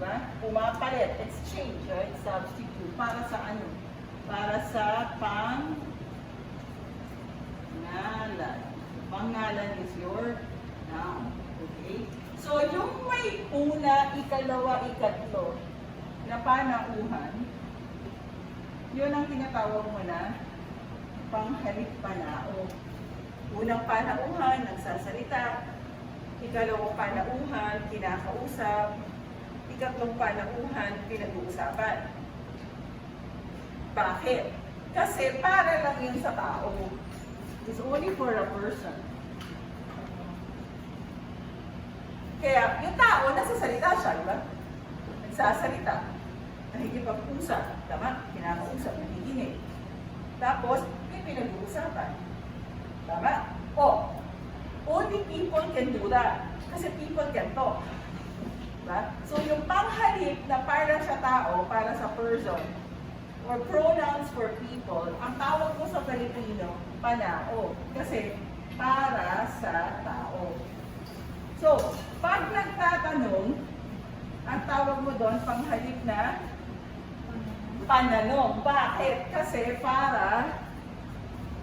Diba? Pumapalit, exchange, right? Substitute. Para sa ano? Para sa pangalan. Pangalan is your noun. Okay? So, yung may una, ikalawa, ikatlo na panauhan, yun ang tinatawag mo na Panghalip Panao. Unang panauhan, nagsasalita. Ikalawang panauhan, kinakausap. Ikatlong panauhan, pinag-uusapan. Bakit? Kasi para lang yun sa tao. It's only for a person. Kaya yung tao, nasasalita siya, di ba? Nagsasalita. Nakikipag-usap. Tama? Kinakausap, nakikinig. Tapos, may pinag-uusapan. Tama? Only people can do that. Kasi people can talk. Diba? So, yung panghalip na para sa tao, para sa person, or pronouns for people, ang tawag mo sa Filipino, panao. Kasi, para sa tao. So, pag nagtatanong, ang tawag mo doon, panghalip na pananong. Bakit? Kasi para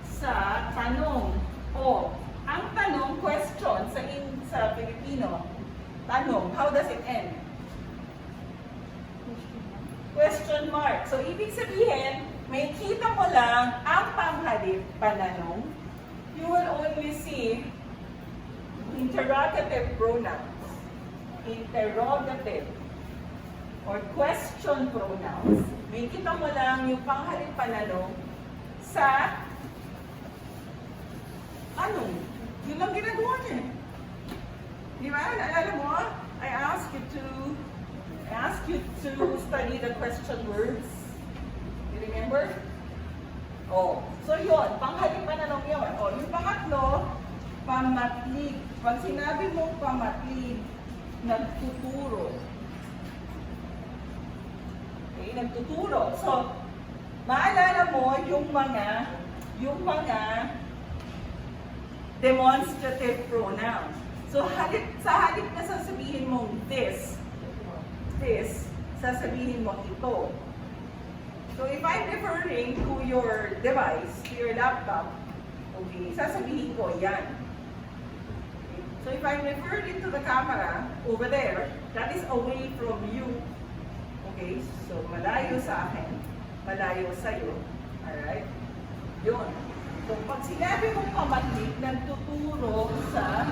sa tanong. Ang tanong, question, sa Filipino, tanong, how does it end? Question mark. So, ibig sabihin, may kita mo lang ang panghalip pananong. You will only see interrogative pronouns. Interrogative or question pronouns. May kita mo lang yung panghalip pananong sa tanong. Yun lang ginagawa niya. Di ba? Naalala mo? I asked you to study the question words. You remember? So yun, panghalip pananong yun. Yung pangatlo, pamatlig. Pag sinabi mo pamatlig, nagtuturo. Okay, nagtuturo. So, maalala mo yung mga demonstrative pronouns. So, sa halip na sasabihin mong this, sasabihin mo ito. So, if I'm referring to your device, to your laptop, okay, sasabihin ko yan. Okay. So, if I'm referring to the camera over there, that is away from you. Okay, so malayo sa akin, malayo sa'yo. Alright? Yun. So, pag sinabi mong pamatlig, nagtuturo sa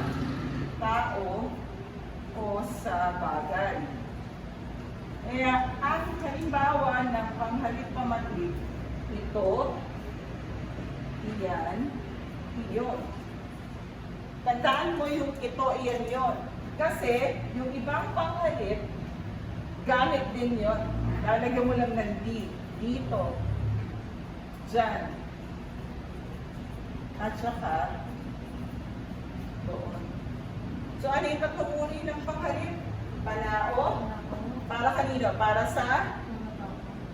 tao o sa bagay. Kaya, ang halimbawa ng panghalip pamatlig, ito, iyan, iyon. Tandaan mo yung ito, iyan, yon. Kasi, yung ibang panghalip, gamit din yon. Lalagyan mo lang ng D. Dito. Diyan. At saka, doon. So, ano yung tatlong uri ng panghalip? Panao. Para kanino? Para sa?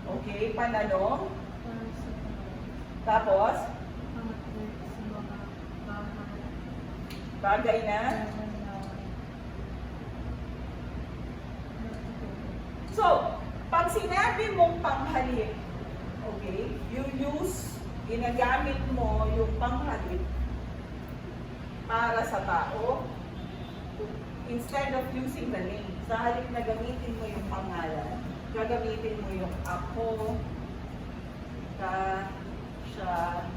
Okay, pananong. Tapos? Bagay na? So, pag sinabi mong panghalip, okay, ginagamit mo yung panghalip para sa tao, instead of using the name, sa halip na gamitin mo yung pangalan, gagamitin mo yung ako, ka, siya,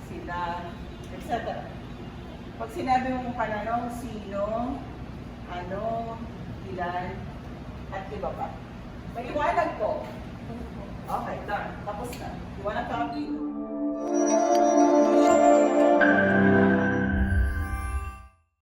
sila, etc. Pag sinabi mong pananong, sino, ano, ilan, at iba pa. Maliwanag ko. Okay, done. Tapos na. You wanna copy?